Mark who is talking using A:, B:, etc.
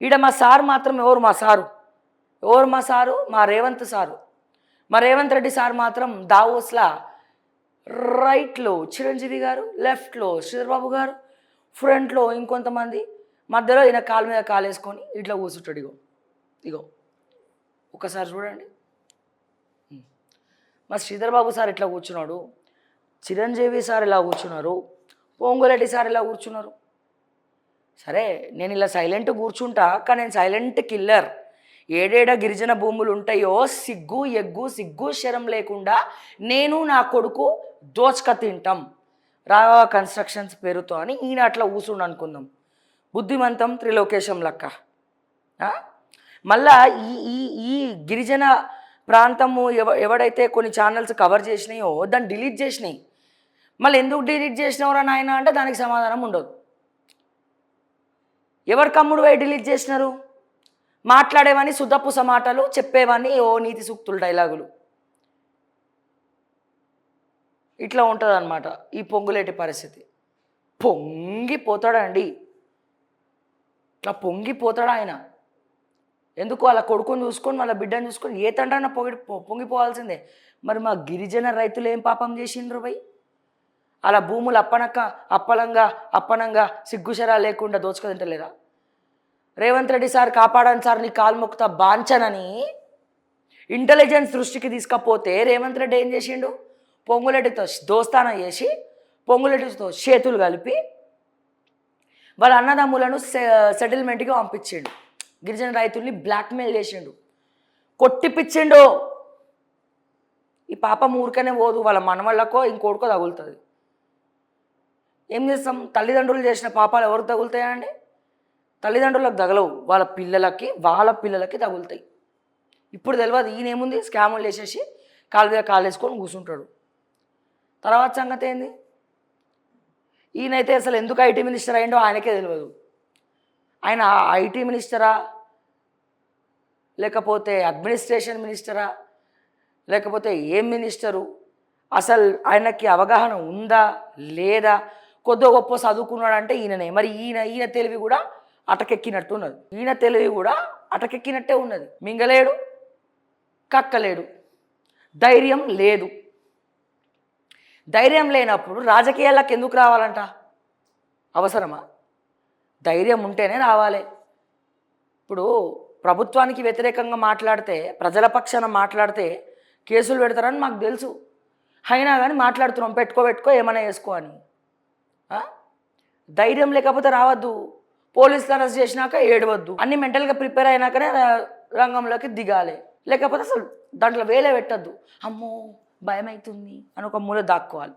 A: ఈడ మా సార్ మాత్రం ఎవరు మా సారు ఎవరు మా సారు మా రేవంత్ సారు మా రేవంత్ రెడ్డి సార్ మాత్రం దావోస్లా రైట్లో చిరంజీవి గారు, లెఫ్ట్లో శ్రీధర్బాబు గారు, ఫ్రంట్లో ఇంకొంతమంది, మధ్యలో ఈయన కాలు మీద కాలు వేసుకొని ఇట్లా కూర్చుంటాడు. ఇగో ఇగో ఒకసారి చూడండి. మా శ్రీధర్బాబు సార్ ఇట్లా కూర్చున్నాడు, చిరంజీవి సార్ ఇలా కూర్చున్నారు, పొంగులేటి సార్ ఇలా కూర్చున్నారు. సరే నేను ఇలా సైలెంట్ కూర్చుంటా, కానీ నేను సైలెంట్ కిల్లర్. ఏడేడ గిరిజన భూములు ఉంటాయో సిగ్గు ఎగ్గు సిగ్గు శరం లేకుండా నేను నా కొడుకు దోచక తింటాం రాఘవ కన్స్ట్రక్షన్స్ పేరుతో అని ఈయన అట్లా కూర్చుండు అనుకుందాం. బుద్ధిమంతం త్రిలోకేశం లెక్క. మళ్ళా ఈ ఈ ఈ గిరిజన ప్రాంతము ఎవడైతే కొన్ని ఛానల్స్ కవర్ చేసినాయో దాన్ని డిలీట్ చేసినాయి. మళ్ళీ ఎందుకు డిలీట్ చేసినవరా నాయన అంటే దానికి సమాధానం ఉండదు. ఎవరు కమ్ముడు పోయి డిలీట్ చేసినారు? మాట్లాడేవాని సుధపుస మాటలు, చెప్పేవాని ఓ నీతి సూక్తులు డైలాగులు. ఇట్లా ఉంటుంది అన్నమాట ఈ పొంగులేటి పరిస్థితి. పొంగిపోతాడండి, ఇట్లా పొంగిపోతాడు ఆయన. ఎందుకు వాళ్ళ కొడుకుని చూసుకొని వాళ్ళ బిడ్డను చూసుకొని ఏ తండ్రైనా పొంగిపోవాల్సిందే. మరి మా గిరిజన రైతులు ఏం పాపం చేసిండ్రు భయ్? అలా భూములు అప్పనంగా సిగ్గుశరా లేకుండా దోచుకు తింటలేరా? రేవంత్ రెడ్డి సార్ కాపాడని సార్ నీ కాలు మొక్కుతా బాంచనని ఇంటెలిజెన్స్ దృష్టికి తీసుకపోతే రేవంత్ రెడ్డి ఏం చేసిండు? పొంగులెడ్డితో దోస్తానం చేసి పొంగులెడ్డితో చేతులు కలిపి వాళ్ళ అన్నదమ్ములను సెటిల్మెంట్కి పంపించిండు. గిరిజన రైతుల్ని బ్లాక్మెయిల్ చేసిండు, కొట్టిపిచ్చిండు. ఈ పాపం ఊరికనే పోదు, వాళ్ళ మనవళ్ళకో ఇంకోటికో తగులుతుంది. ఏం చేస్తాం? తల్లిదండ్రులు చేసిన పాపాలు ఎవరికి తగులుతాయా అండి? తల్లిదండ్రులకు తగలవు, వాళ్ళ పిల్లలకి తగులుతాయి. ఇప్పుడు తెలియదు ఈయనేముంది, స్కాములు వేసేసి కాలు మీద కాలు వేసుకొని కూర్చుంటాడు. తర్వాత సంగతి ఏంది? ఈయనైతే అసలు ఎందుకు ఐటీ మినిస్టర్ అయిండో ఆయనకే తెలియదు. ఆయన ఐటీ మినిస్టరా, లేకపోతే అడ్మినిస్ట్రేషన్ మినిస్టరా, లేకపోతే ఏం మినిస్టరు? అసలు ఆయనకి అవగాహన ఉందా లేదా? కొద్ది గొప్ప చదువుకున్నాడంటే ఈయననే. మరి ఈయన తెలివి కూడా అటకెక్కినట్టే ఉన్నది. మింగలేడు, కక్కలేడు, ధైర్యం లేదు. ధైర్యం లేనప్పుడు రాజకీయాలకు ఎందుకు రావాలంట? అవసరమా? ధైర్యం ఉంటేనే రావాలి. ఇప్పుడు ప్రభుత్వానికి వ్యతిరేకంగా మాట్లాడితే, ప్రజల పక్షాన మాట్లాడితే కేసులు పెడతారని మాకు తెలుసు. అయినా కానీ మాట్లాడుతున్నాం, పెట్టుకో ఏమైనా వేసుకో అని. ధైర్యం లేకపోతే రావద్దు. పోలీసులు అరెస్ట్ చేసినాక ఏడవద్దు. అన్ని మెంటల్గా ప్రిపేర్ అయినాకనే రంగంలోకి దిగాలి. లేకపోతే అసలు దాంట్లో వేలే పెట్టద్దు. అమ్మో భయం అవుతుంది అని ఒక మూల దాక్కోవాలి.